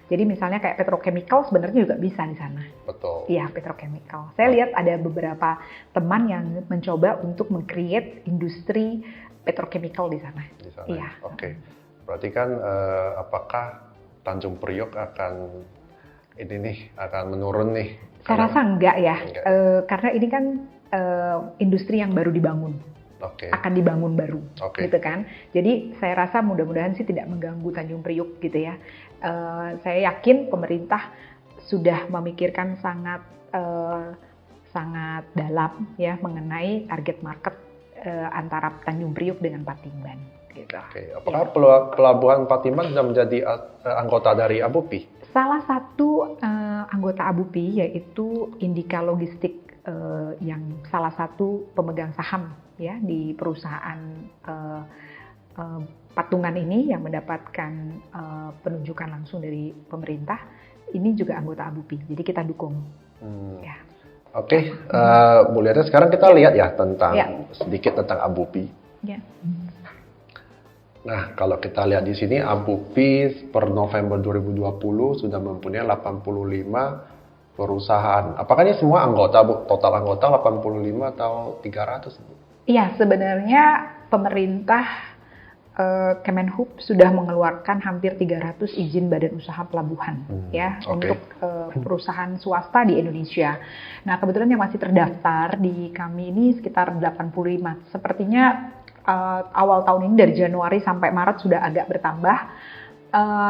Jadi misalnya kayak petrochemical sebenarnya juga bisa di sana. Betul. Iya, petrochemical. Saya lihat ada beberapa teman yang mencoba untuk meng-create industri petrochemical di sana. Di sana. Iya. Oke. Berarti kan apakah Tanjung Priok akan menurun nih? Saya rasa enggak ya, karena ini kan industri yang baru dibangun, akan dibangun baru, gitu kan. Jadi saya rasa mudah-mudahan sih tidak mengganggu Tanjung Priok gitu ya. Saya yakin pemerintah sudah memikirkan sangat dalam ya mengenai target market antara Tanjung Priok dengan Patimban. Gitu. Apakah pelabuhan Patimban sudah menjadi anggota dari ABUPI? Salah satu anggota ABUPI yaitu Indika Logistik yang salah satu pemegang saham ya di perusahaan patungan ini yang mendapatkan penunjukan langsung dari pemerintah, ini juga anggota ABUPI. Jadi kita dukung. Ya. Oke, Bu Liana, sekarang kita lihat ya sedikit tentang ABUPI. Ya. Nah, kalau kita lihat di sini, ABUPI per November 2020 sudah mempunyai 85 perusahaan. Apakah ini semua anggota, Bu? Total anggota 85 atau 300, Bu? Iya, sebenarnya pemerintah Kemenhub sudah mengeluarkan hampir 300 izin badan usaha pelabuhan untuk perusahaan swasta di Indonesia. Nah, kebetulan yang masih terdaftar di kami ini sekitar 85. Sepertinya awal tahun ini dari Januari sampai Maret sudah agak bertambah,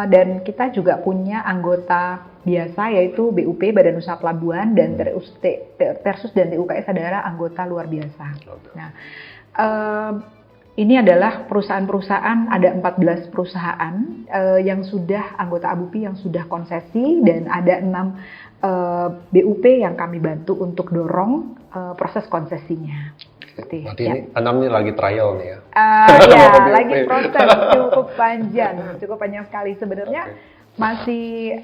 dan kita juga punya anggota biasa yaitu BUP Badan Usaha Pelabuhan dan Tersus dan TUKS adalah anggota luar biasa. Nah, ini adalah perusahaan-perusahaan, ada 14 perusahaan yang sudah anggota ABUPI yang sudah konsesi, dan ada 6 BUP yang kami bantu untuk dorong proses konsesinya. Berarti ini 6 ini lagi trial nih ya? Lagi proses cukup panjang sekali. Sebenarnya masih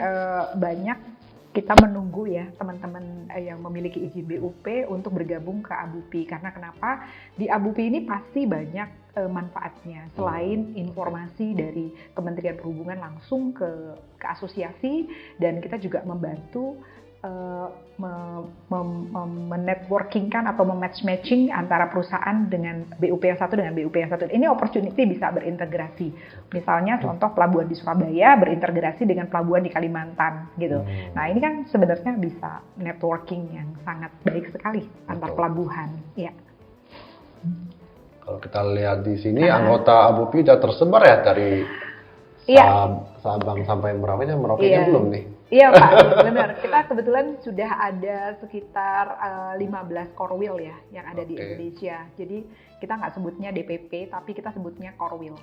banyak kita menunggu ya teman-teman yang memiliki izin BUP untuk bergabung ke ABUPI. Karena kenapa? Di ABUPI ini pasti banyak manfaatnya. Selain informasi dari Kementerian Perhubungan langsung ke asosiasi, dan kita juga membantu menetworkingkan atau mematch-matching antara perusahaan dengan BUP yang satu dengan BUP yang satu. Ini opportunity bisa berintegrasi. Misalnya contoh pelabuhan di Surabaya berintegrasi dengan pelabuhan di Kalimantan gitu. Nah, ini kan sebenarnya bisa networking yang sangat baik sekali antar pelabuhan. Ya. Kalau kita lihat di sini anggota ABUPI sudah tersebar ya dari Sabang sampai Merauke. Merauke-nya belum nih. Iya Pak, benar. Kita kebetulan sudah ada sekitar 15 korwil ya yang ada di Indonesia. Jadi kita nggak sebutnya DPP, tapi kita sebutnya korwil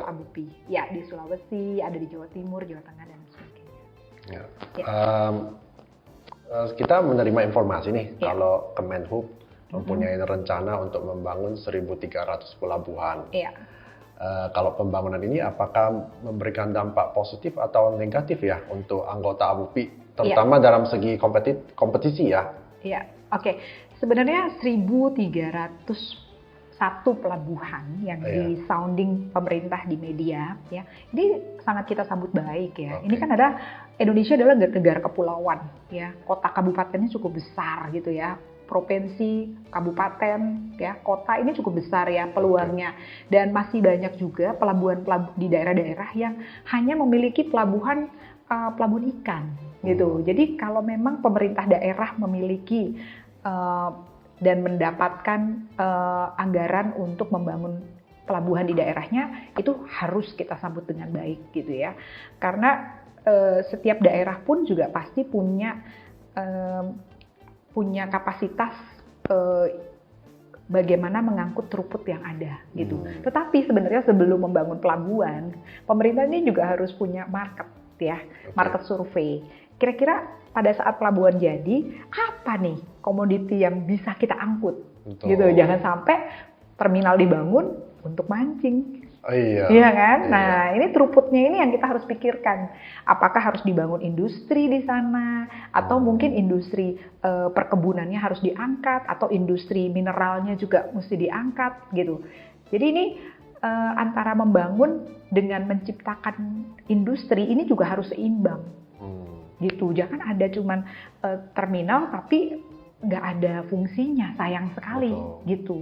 ABUPI. Ya, di Sulawesi, ada di Jawa Timur, Jawa Tengah, dan sebagainya. Kita menerima informasi nih kalau Kemenhub mempunyai rencana untuk membangun 1.300 pelabuhan. Kalau pembangunan ini apakah memberikan dampak positif atau negatif ya untuk anggota ABUPI, terutama dalam segi kompetisi ya? Iya, oke. Sebenarnya 1.301 pelabuhan yang di sounding pemerintah di media ya, ini sangat kita sambut baik ya. Ini kan ada Indonesia adalah negara kepulauan ya, kota kabupatennya cukup besar gitu ya. Provinsi, kabupaten, ya, kota ini cukup besar ya peluangnya, dan masih banyak juga pelabuhan-pelabuhan di daerah-daerah yang hanya memiliki pelabuhan ikan gitu. Jadi kalau memang pemerintah daerah memiliki dan mendapatkan anggaran untuk membangun pelabuhan di daerahnya, itu harus kita sambut dengan baik gitu ya, karena setiap daerah pun juga pasti punya kapasitas bagaimana mengangkut throughput yang ada gitu. Tetapi sebenarnya sebelum membangun pelabuhan, pemerintah ini juga harus punya market ya, market survei. Kira-kira pada saat pelabuhan jadi, apa nih komoditi yang bisa kita angkut gitu. Jangan sampai terminal dibangun untuk mancing Iya. Iya kan? Iya. Nah, ini throughput-nya ini yang kita harus pikirkan. Apakah harus dibangun industri di sana, atau mungkin industri perkebunannya harus diangkat, atau industri mineralnya juga mesti diangkat gitu. Jadi ini antara membangun dengan menciptakan industri ini juga harus seimbang. Gitu. Jangan ada cuman terminal tapi nggak ada fungsinya, sayang sekali. Betul. Gitu.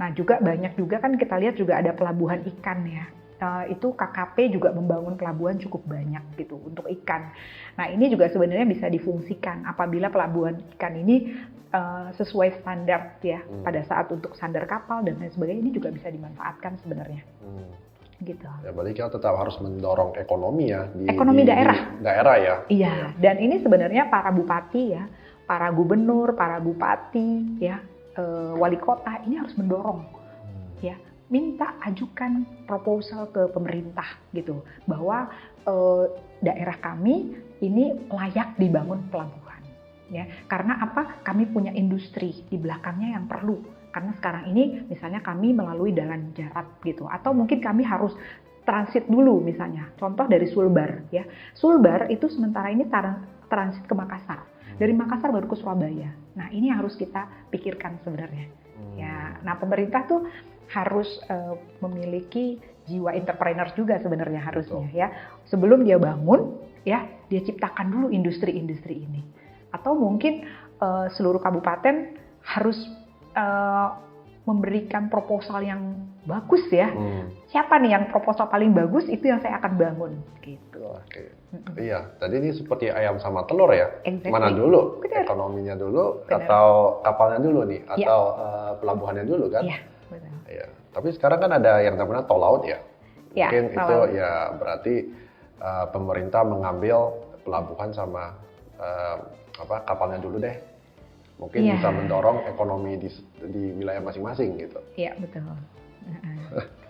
Nah juga banyak juga kan kita lihat juga ada pelabuhan ikan ya. Itu KKP juga membangun pelabuhan cukup banyak gitu untuk ikan. Nah ini juga sebenarnya bisa difungsikan apabila pelabuhan ikan ini sesuai standar ya pada saat untuk standar kapal dan lain sebagainya, ini juga bisa dimanfaatkan sebenarnya. Gitu. Ya berarti kita tetap harus mendorong ekonomi ya di daerah. Di daerah ya. Iya, dan ini sebenarnya para bupati ya, para gubernur, para bupati ya, wali kota ini harus mendorong ya, minta ajukan proposal ke pemerintah gitu bahwa daerah kami ini layak dibangun pelabuhan ya. Karena apa? Kami punya industri di belakangnya yang perlu. Karena sekarang ini misalnya kami melalui jalan darat gitu, atau mungkin kami harus transit dulu misalnya. Contoh dari Sulbar ya. Sulbar itu sementara ini transit ke Makassar. Dari Makassar baru ke Surabaya. Nah, ini harus kita pikirkan sebenarnya. Ya, nah pemerintah tuh harus memiliki jiwa entrepreneur juga sebenarnya harusnya ya. Sebelum dia bangun ya, dia ciptakan dulu industri-industri ini. Atau mungkin seluruh kabupaten harus memberikan proposal yang bagus ya. Siapa nih yang proposal paling bagus, itu yang saya akan bangun gitu. Oke. Iya, tadi ini seperti ayam sama telur ya. Exactly. Mana dulu? Benar. Ekonominya dulu. Benar. Atau kapalnya dulu nih, atau pelabuhannya dulu kan? Iya, betul. Iya. Tapi sekarang kan ada yang namanya tol laut ya. Ya, Mungkin itu laut. ya berarti pemerintah mengambil pelabuhan sama kapalnya dulu deh. Mungkin bisa mendorong ekonomi di wilayah masing-masing gitu. Iya, betul.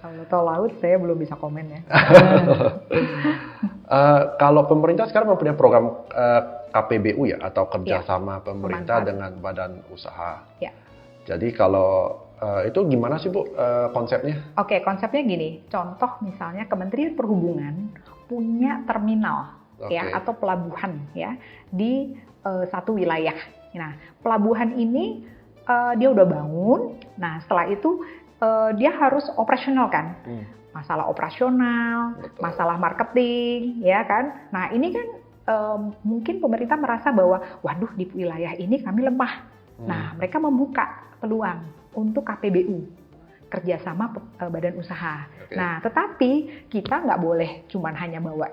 Kalau tol laut saya belum bisa komen ya. Kalau pemerintah sekarang mempunyai program KPBU ya, atau kerjasama pemerintah dengan badan usaha. Ya. Jadi kalau itu gimana sih Bu konsepnya? Oke, konsepnya gini. Contoh misalnya Kementerian Perhubungan punya terminal ya atau pelabuhan ya di satu wilayah. Nah, pelabuhan ini dia udah bangun. Nah, setelah itu dia harus operasional kan. Masalah operasional, masalah marketing, ya kan. Nah, ini kan mungkin pemerintah merasa bahwa, waduh di wilayah ini kami lemah. Nah, mereka membuka peluang untuk KPBU, kerjasama badan usaha. Nah, tetapi kita nggak boleh cuman hanya bawa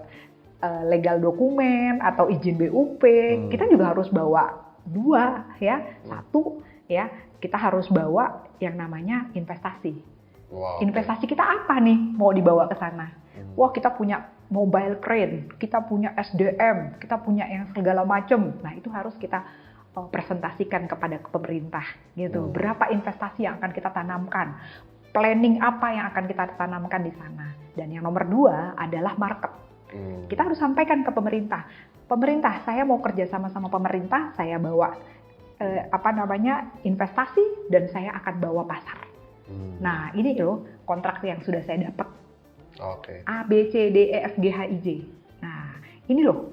legal dokumen atau izin BUP. Kita juga harus bawa dua ya, satu ya, kita harus bawa yang namanya investasi. Investasi kita apa nih mau dibawa ke sana? Wah, kita punya mobile crane, kita punya SDM, kita punya yang segala macam. Nah, itu harus kita presentasikan kepada pemerintah gitu. Berapa investasi yang akan kita tanamkan? Planning apa yang akan kita tanamkan di sana? Dan yang nomor dua adalah market. Kita harus sampaikan ke pemerintah. Pemerintah, saya mau kerja sama pemerintah, saya bawa investasi dan saya akan bawa pasar. Nah, ini loh kontrak yang sudah saya dapat. A, B, C, D, E, F, G, H, I, J. Nah, ini loh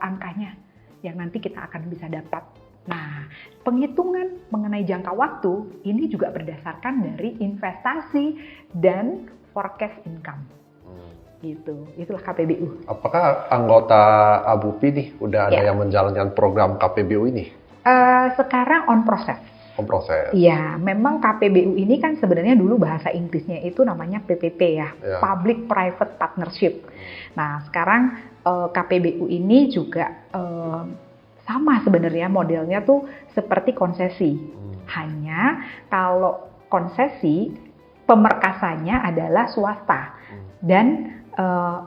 angkanya yang nanti kita akan bisa dapat. Nah, penghitungan mengenai jangka waktu ini juga berdasarkan dari investasi dan forecast income. Gitu, itulah KPBU. Apakah anggota ABUPI nih udah ada yang menjalankan program KPBU ini? Sekarang on process. On process. Iya, memang KPBU ini kan sebenarnya dulu bahasa Inggrisnya itu namanya PPP ya, Public Private Partnership. Nah, sekarang KPBU ini juga sama sebenarnya modelnya tuh seperti konsesi. Hanya kalau konsesi pemerkasannya adalah swasta dan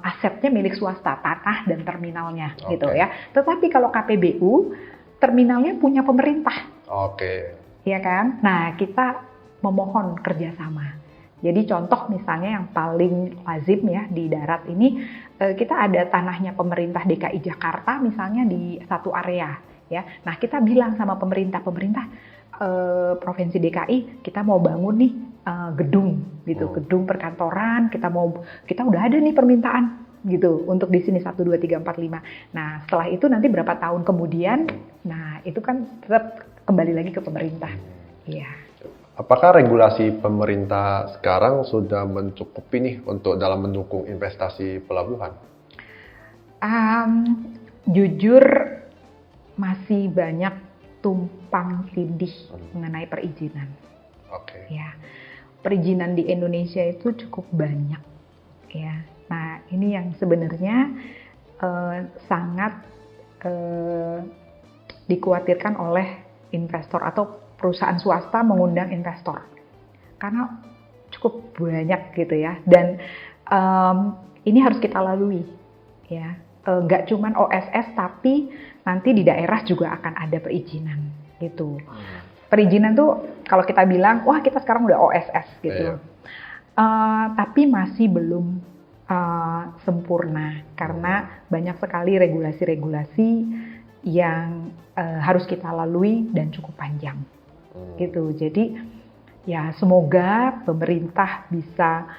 asetnya milik swasta, tanah dan terminalnya gitu ya. Tetapi kalau KPBU, terminalnya punya pemerintah. Iya kan? Nah, kita memohon kerjasama. Jadi contoh misalnya yang paling lazim ya di darat ini, kita ada tanahnya pemerintah DKI Jakarta misalnya di satu area ya. Nah, kita bilang sama pemerintah Provinsi DKI, kita mau bangun nih gedung gitu, gedung perkantoran, kita udah ada nih permintaan gitu untuk di sini 1, 2, 3, 4, 5. Nah setelah itu nanti berapa tahun kemudian, nah itu kan tetap kembali lagi ke pemerintah. Iya. Apakah regulasi pemerintah sekarang sudah mencukupi nih untuk dalam mendukung investasi pelabuhan? Jujur masih banyak tumpang tindih mengenai perizinan. Oke. Ya, perizinan di Indonesia itu cukup banyak. Ya, nah ini yang sebenarnya sangat dikhawatirkan oleh investor atau perusahaan swasta mengundang investor karena cukup banyak gitu ya. Dan ini harus kita lalui, ya. Nggak cuman OSS tapi nanti di daerah juga akan ada perizinan gitu. Perizinan tuh kalau kita bilang wah kita sekarang udah OSS gitu, tapi masih belum sempurna karena banyak sekali regulasi-regulasi yang harus kita lalui dan cukup panjang gitu. Jadi ya semoga pemerintah bisa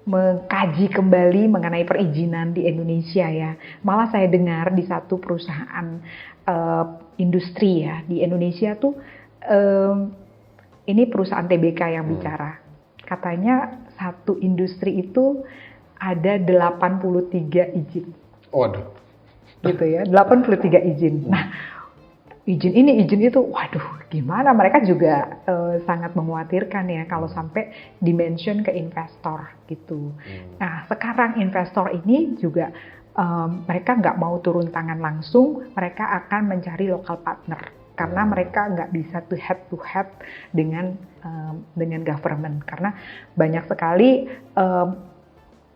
mengkaji kembali mengenai perizinan di Indonesia ya. Malah saya dengar di satu perusahaan industri ya di Indonesia tuh ini perusahaan TBK yang bicara. Katanya satu industri itu ada 83 izin. Waduh. Gitu ya, 83 izin. Nah, izin ini, izin itu, waduh, gimana? Mereka juga sangat mengkhawatirkan ya kalau sampai dimention ke investor gitu. Nah, sekarang investor ini juga mereka nggak mau turun tangan langsung, mereka akan mencari local partner karena mereka nggak bisa to head dengan government karena banyak sekali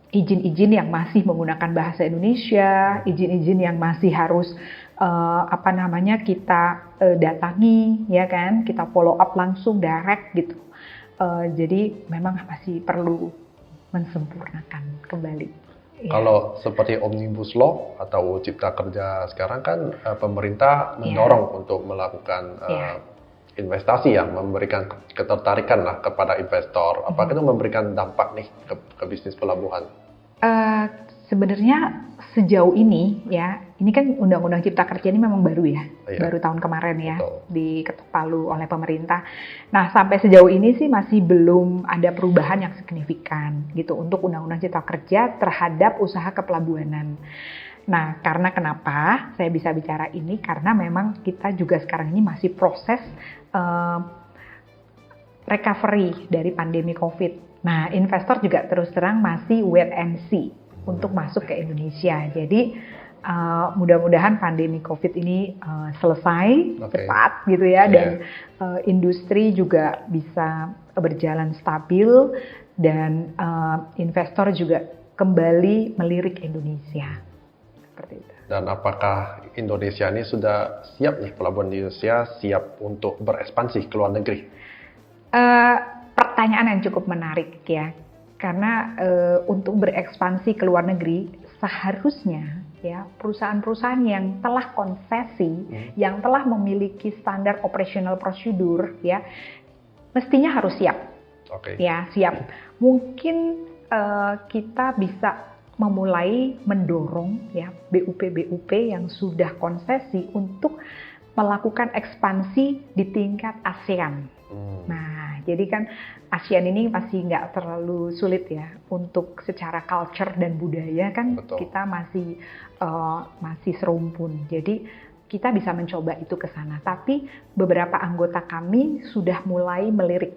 izin-izin yang masih menggunakan bahasa Indonesia, izin-izin yang masih harus kita datangi, ya kan, kita follow up langsung direct gitu. Jadi memang masih perlu mensempurnakan kembali. Kalau seperti Omnibus Law atau Cipta Kerja sekarang kan pemerintah mendorong untuk melakukan investasi yang memberikan ketertarikan lah kepada investor. Apakah itu memberikan dampak nih ke bisnis pelabuhan? Sebenarnya sejauh ini ya, ini kan Undang-Undang Cipta Kerja ini memang baru ya, baru tahun kemarin ya, diketok palu oleh pemerintah. Nah sampai sejauh ini sih masih belum ada perubahan yang signifikan gitu untuk Undang-Undang Cipta Kerja terhadap usaha kepelabuhanan. Nah karena kenapa saya bisa bicara ini, karena memang kita juga sekarang ini masih proses recovery dari pandemi COVID. Nah investor juga terus terang masih wait and see untuk masuk ke Indonesia. Jadi mudah-mudahan pandemi COVID ini selesai cepat gitu ya, dan industri juga bisa berjalan stabil dan investor juga kembali melirik Indonesia. Seperti itu. Dan apakah Indonesia ini sudah siap nih, pelabuhan Indonesia siap untuk berekspansi ke luar negeri? Pertanyaan yang cukup menarik ya. Karena untuk berekspansi ke luar negeri seharusnya ya perusahaan-perusahaan yang telah konsesi, yang telah memiliki standar operational prosedur ya mestinya harus siap. Ya siap. Mungkin kita bisa memulai mendorong ya BUP yang sudah konsesi untuk melakukan ekspansi di tingkat ASEAN. Nah, jadi kan ASEAN ini masih nggak terlalu sulit ya untuk secara culture dan budaya kan. Betul. Kita masih serumpun. Jadi kita bisa mencoba itu ke sana. Tapi beberapa anggota kami sudah mulai melirik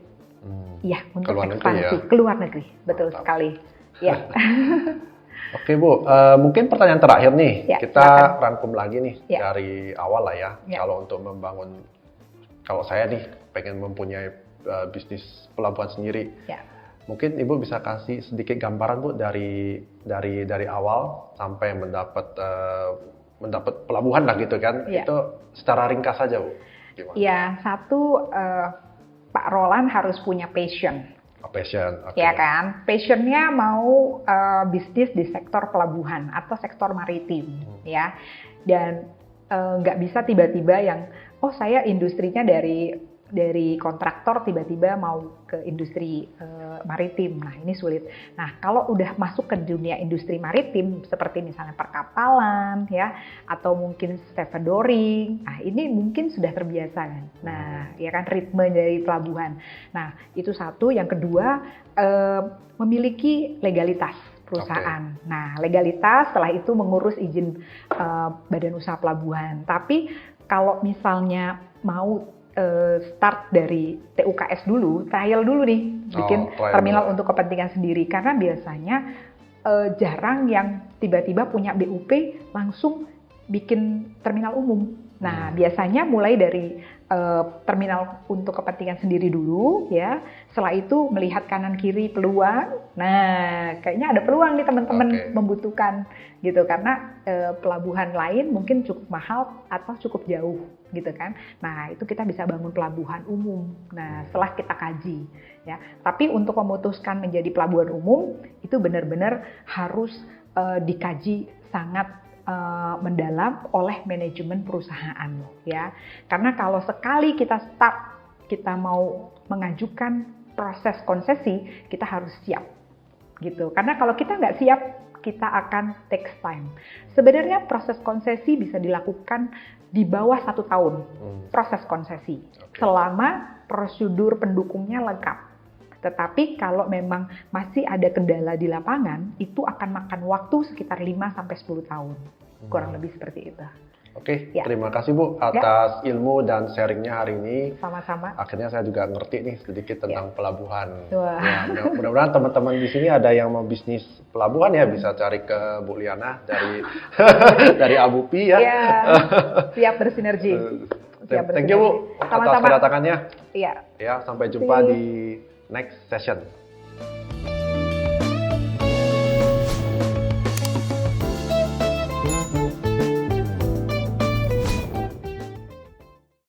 ya untuk ekspansi ke luar negeri. Betul sekali. Ya. Oke Bu, mungkin pertanyaan terakhir nih, kita rangkum lagi nih dari awal lah ya. Kalau untuk membangun, kalau saya nih pengen mempunyai bisnis pelabuhan sendiri, mungkin Ibu bisa kasih sedikit gambaran Bu dari awal sampai mendapat pelabuhan lah gitu kan, itu secara ringkas saja Bu. Gimana? Ya, satu Pak Roland harus punya passion. Ya kan, passionnya mau bisnis di sektor pelabuhan atau sektor maritim ya, dan nggak bisa tiba-tiba yang saya industrinya dari dari kontraktor tiba-tiba mau ke industri maritim. Nah, ini sulit. Nah, kalau udah masuk ke dunia industri maritim seperti misalnya perkapalan ya atau mungkin stevedoring, nah ini mungkin sudah terbiasa kan. Nah, ya kan ritme dari pelabuhan. Nah, itu satu. Yang kedua, memiliki legalitas perusahaan. Okay. Nah, legalitas setelah itu mengurus izin badan usaha pelabuhan. Tapi kalau misalnya mau start dari TUKS dulu, trial dulu nih, bikin terminal untuk kepentingan sendiri. Karena biasanya jarang yang tiba-tiba punya BUP langsung bikin terminal umum. Nah, biasanya mulai dari terminal untuk kepentingan sendiri dulu, ya. Setelah itu melihat kanan kiri peluang. Nah, kayaknya ada peluang nih teman-teman membutuhkan gitu karena pelabuhan lain mungkin cukup mahal atau cukup jauh gitu kan. Nah, itu kita bisa bangun pelabuhan umum. Nah, setelah kita kaji ya. Tapi untuk memutuskan menjadi pelabuhan umum itu benar-benar harus dikaji sangat mendalam oleh manajemen perusahaan ya. Karena kalau sekali kita start, kita mau mengajukan proses konsesi, kita harus siap gitu. Karena kalau kita nggak siap, kita akan takes time. Sebenarnya proses konsesi bisa dilakukan di bawah 1 tahun proses konsesi selama prosedur pendukungnya lengkap. Tetapi kalau memang masih ada kendala di lapangan, itu akan makan waktu sekitar 5-10 tahun. Kurang lebih seperti itu. Oke, terima kasih Bu atas ilmu dan sharingnya hari ini. Sama-sama. Akhirnya saya juga ngerti nih sedikit tentang pelabuhan. Ya, mudah-mudahan teman-teman di sini ada yang mau bisnis pelabuhan ya, bisa cari ke Bu Liana dari dari Abupi ya. Iya, siap bersinergi. Thank you Bu atas kedatangannya. Iya. Ya, sampai jumpa di next session.